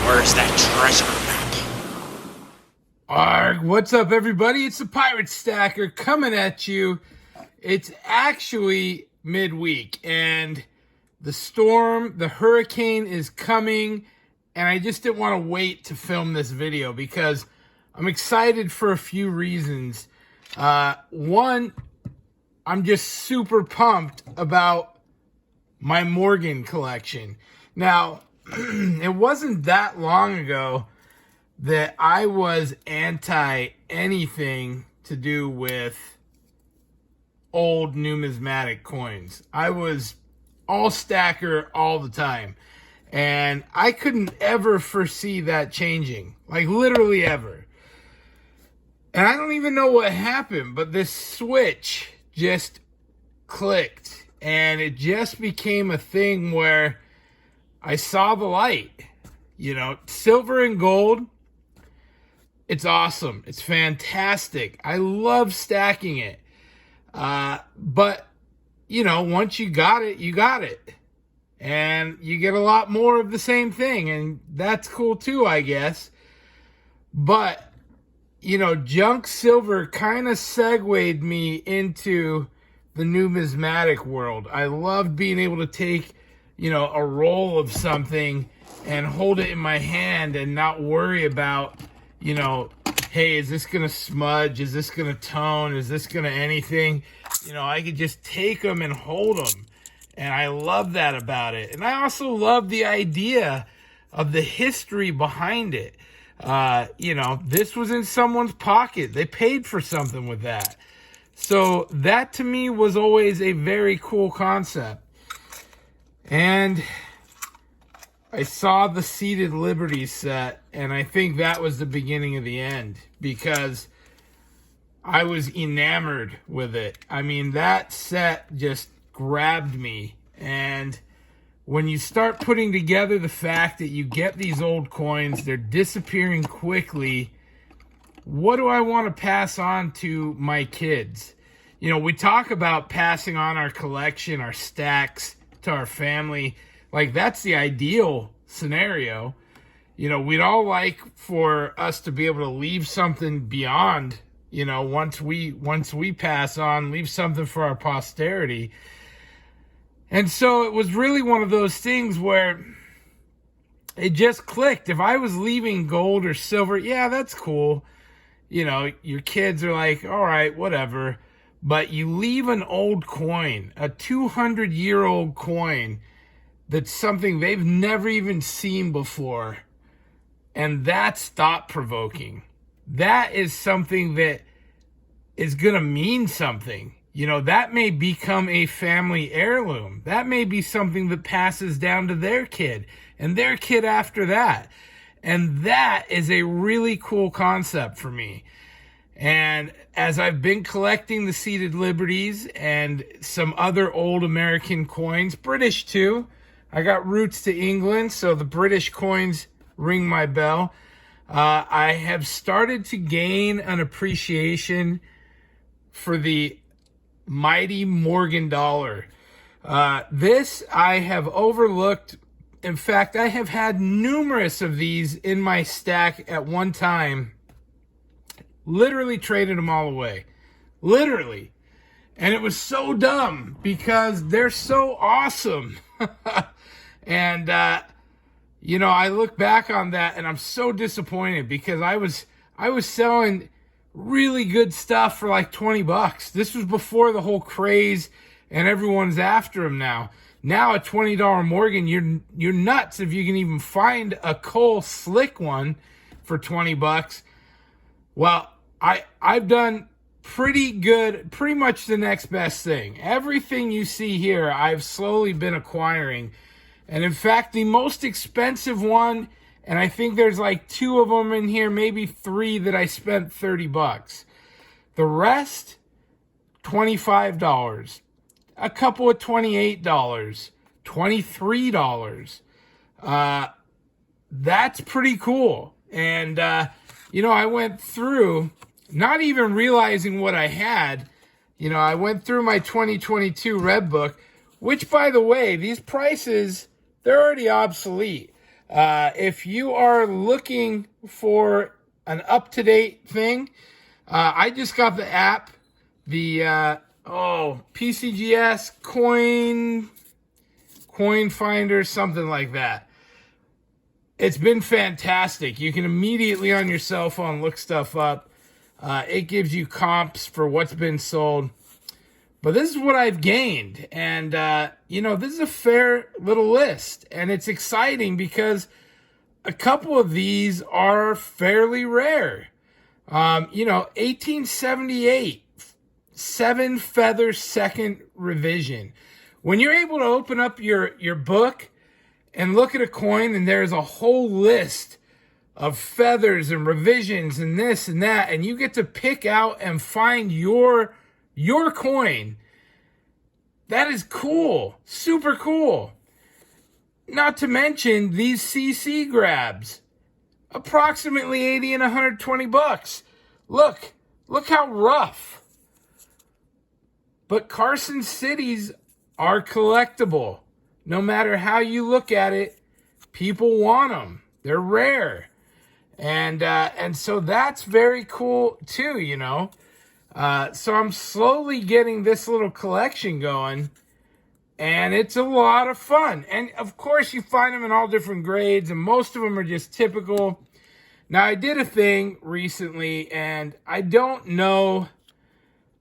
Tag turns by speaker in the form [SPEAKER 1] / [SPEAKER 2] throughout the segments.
[SPEAKER 1] Where's that treasure map?
[SPEAKER 2] Arg, what's up, everybody? It's the Pirate Stacker coming at you. It's actually midweek, and the storm, the hurricane is coming, and I just didn't want to wait to film this video because I'm excited for a few reasons. One, I'm just super pumped about my Morgan collection. Now, it wasn't that long ago that I was anti anything to do with old numismatic coins. I was all stacker all the time. And I couldn't ever foresee that changing. Like, literally ever. And I don't even know what happened, but this switch just clicked. And it just became a thing where I saw the light. You know, silver and gold, it's awesome. It's fantastic. I love stacking it. But, you know, once you got it, you got it. And you get a lot more of the same thing. And that's cool too, I guess. But, you know, junk silver kind of segued me into the numismatic world. I loved being able to take, you know, a roll of something and hold it in my hand and not worry about, you know, hey, is this going to smudge? Is this going to tone? Is this going to anything? You know, I could just take them and hold them. And I love that about it. And I also love the idea of the history behind it. You know, this was in someone's pocket. They paid for something with that. So that to me was always a very cool concept. And I saw the Seated Liberties set, and I think that was the beginning of the end because I was enamored with it. I mean, that set just grabbed me. And when you start putting together the fact that you get these old coins, they're disappearing quickly, what do I want to pass on to my kids? You know, we talk about passing on our collection, our stacks to our family. Like, that's the ideal scenario. You know, we'd all like for us to be able to leave something beyond, you know, once we pass on, leave something for our posterity. And so it was really one of those things where it just clicked. If I was leaving gold or silver, yeah, that's cool. You know, your kids are like, all right, whatever. But you leave an old coin, a 200-year-old coin, that's something they've never even seen before. And that's thought-provoking. That is something that is going to mean something. You know, that may become a family heirloom. That may be something that passes down to their kid and their kid after that. And that is a really cool concept for me. And as I've been collecting the Seated Liberties and some other old American coins, British too, I got roots to England, so the British coins ring my bell. I have started to gain an appreciation for the mighty Morgan dollar. This I have overlooked. In fact, I have had numerous of these in my stack at one time. Literally traded them all away. Literally. And it was so dumb because they're so awesome. And, you know, I look back on that and I'm so disappointed because I was selling really good stuff for like $20. This was before the whole craze and everyone's after them now. Now a $20 Morgan, you're nuts if you can even find a Cole slick one for $20. Well, I've done pretty good, pretty much the next best thing. Everything you see here, I've slowly been acquiring. And in fact, the most expensive one, and I think there's like 2 of them in here, maybe 3 that I spent $30. The rest, $25. A couple of $28, $23. That's pretty cool. And, you know, I went through, not even realizing what I had. You know, I went through my 2022 Red Book, which, by the way, these prices, they're already obsolete. If you are looking for an up-to-date thing, I just got the app, the PCGS Coin Finder, something like that. It's been fantastic. You can immediately on your cell phone look stuff up. It gives you comps for what's been sold. But this is what I've gained. And, this is a fair little list. And it's exciting because a couple of these are fairly rare. 1878, 7 feather second revision. When you're able to open up your book and look at a coin and there's a whole list of feathers and revisions and this and that, and you get to pick out and find your coin, that is cool. Super cool. Not to mention these CC grabs. Approximately 80 and 120 bucks. Look how rough. But Carson Cities are collectible. No matter how you look at it, people want them. They're rare. And so that's very cool too, So I'm slowly getting this little collection going, and it's a lot of fun. And of course you find them in all different grades, and most of them are just typical. Now I did a thing recently, and I don't know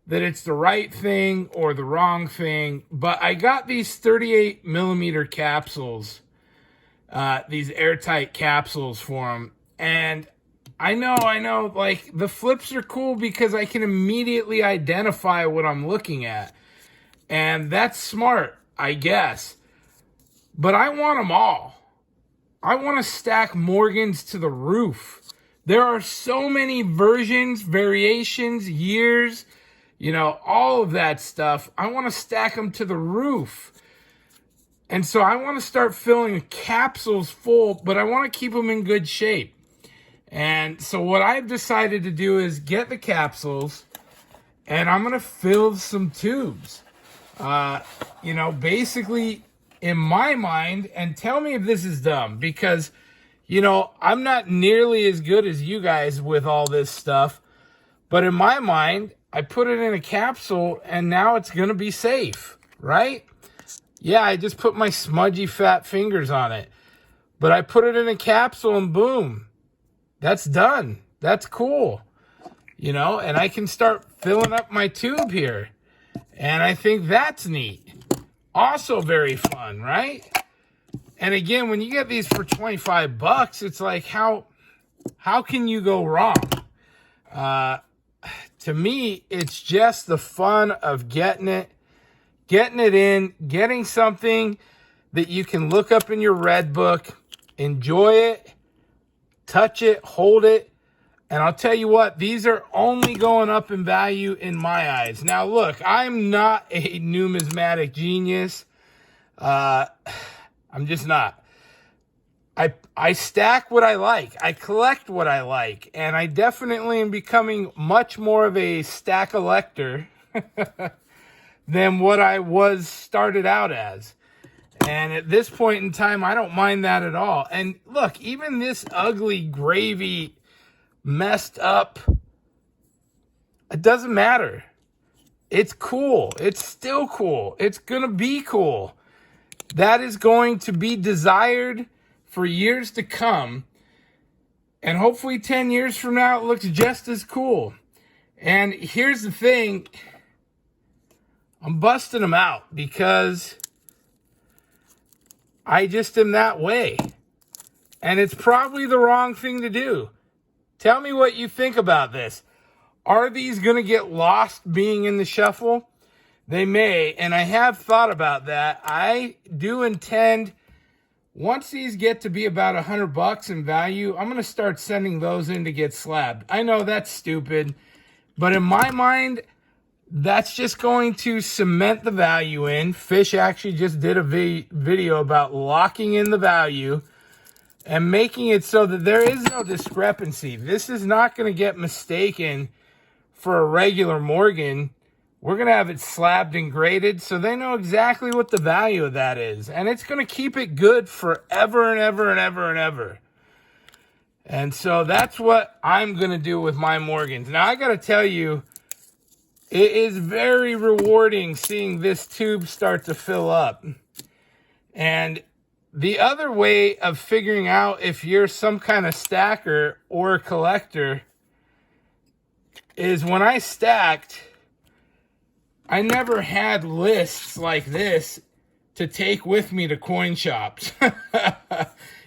[SPEAKER 2] that it's the right thing or the wrong thing, but I got these 38 millimeter capsules, these airtight capsules for them. And I know, like, the flips are cool because I can immediately identify what I'm looking at. And that's smart, I guess. But I want them all. I want to stack Morgans to the roof. There are so many versions, variations, years, all of that stuff. I want to stack them to the roof. And so I want to start filling capsules full, but I want to keep them in good shape. And so what I've decided to do is get the capsules, and I'm going to fill some tubes. Basically, in my mind, and tell me if this is dumb, because, I'm not nearly as good as you guys with all this stuff. But in my mind, I put it in a capsule, and now it's going to be safe, right? Yeah, I just put my smudgy fat fingers on it. But I put it in a capsule, and boom. That's done. That's cool. And I can start filling up my tube here. And I think that's neat. Also very fun, right? And again, when you get these for 25 bucks, it's like, how can you go wrong? To me, it's just the fun of getting it in, getting something that you can look up in your red book, enjoy it, touch it, hold it, and I'll tell you what, these are only going up in value in my eyes. Now, look, I'm not a numismatic genius. I'm just not. I stack what I like. I collect what I like, and I definitely am becoming much more of a stack-elector than what I was started out as. And at this point in time, I don't mind that at all. And look, even this ugly, gravy, messed up, it doesn't matter. It's cool. It's still cool. It's going to be cool. That is going to be desired for years to come. And hopefully 10 years from now, it looks just as cool. And here's the thing. I'm busting them out because I just am that way. And it's probably the wrong thing to do. Tell me what you think about this. Are these going to get lost being in the shuffle? They may, and I have thought about that. I do intend, once these get to be about $100 in value, I'm going to start sending those in to get slabbed. I know that's stupid, but in my mind, that's just going to cement the value in. Fish actually just did a video about locking in the value and making it so that there is no discrepancy. This is not going to get mistaken for a regular Morgan we're going to have it slabbed and graded so they know exactly what the value of that is. And it's going to keep it good forever and ever and ever and ever. And so that's what I'm going to do with my Morgans. Now, I got to tell you, it is very rewarding seeing this tube start to fill up. And the other way of figuring out if you're some kind of stacker or a collector is when I stacked, I never had lists like this to take with me to coin shops.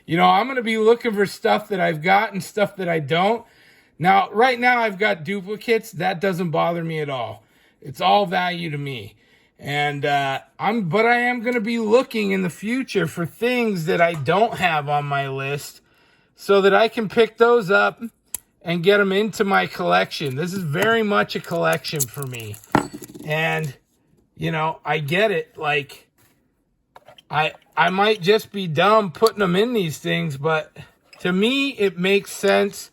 [SPEAKER 2] You know, I'm going to be looking for stuff that I've got and stuff that I don't. Now, right now, I've got duplicates. That doesn't bother me at all. It's all value to me. And but I am going to be looking in the future for things that I don't have on my list so that I can pick those up and get them into my collection. This is very much a collection for me. And, you know, I get it. Like, I might just be dumb putting them in these things, but to me, it makes sense.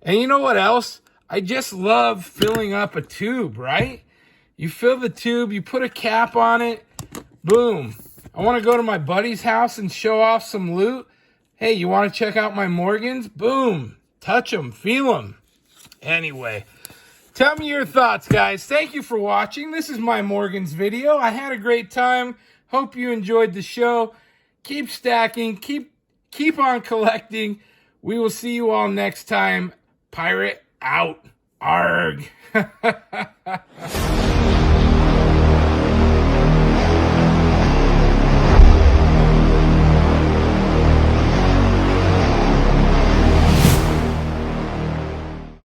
[SPEAKER 2] And you know what else? I just love filling up a tube, right? You fill the tube, you put a cap on it, boom. I want to go to my buddy's house and show off some loot. Hey, you want to check out my Morgans? Boom. Touch them, feel them. Anyway, tell me your thoughts, guys. Thank you for watching. This is my Morgans video. I had a great time. Hope you enjoyed the show. Keep stacking. Keep on collecting. We will see you all next time. Pirate out. Arg.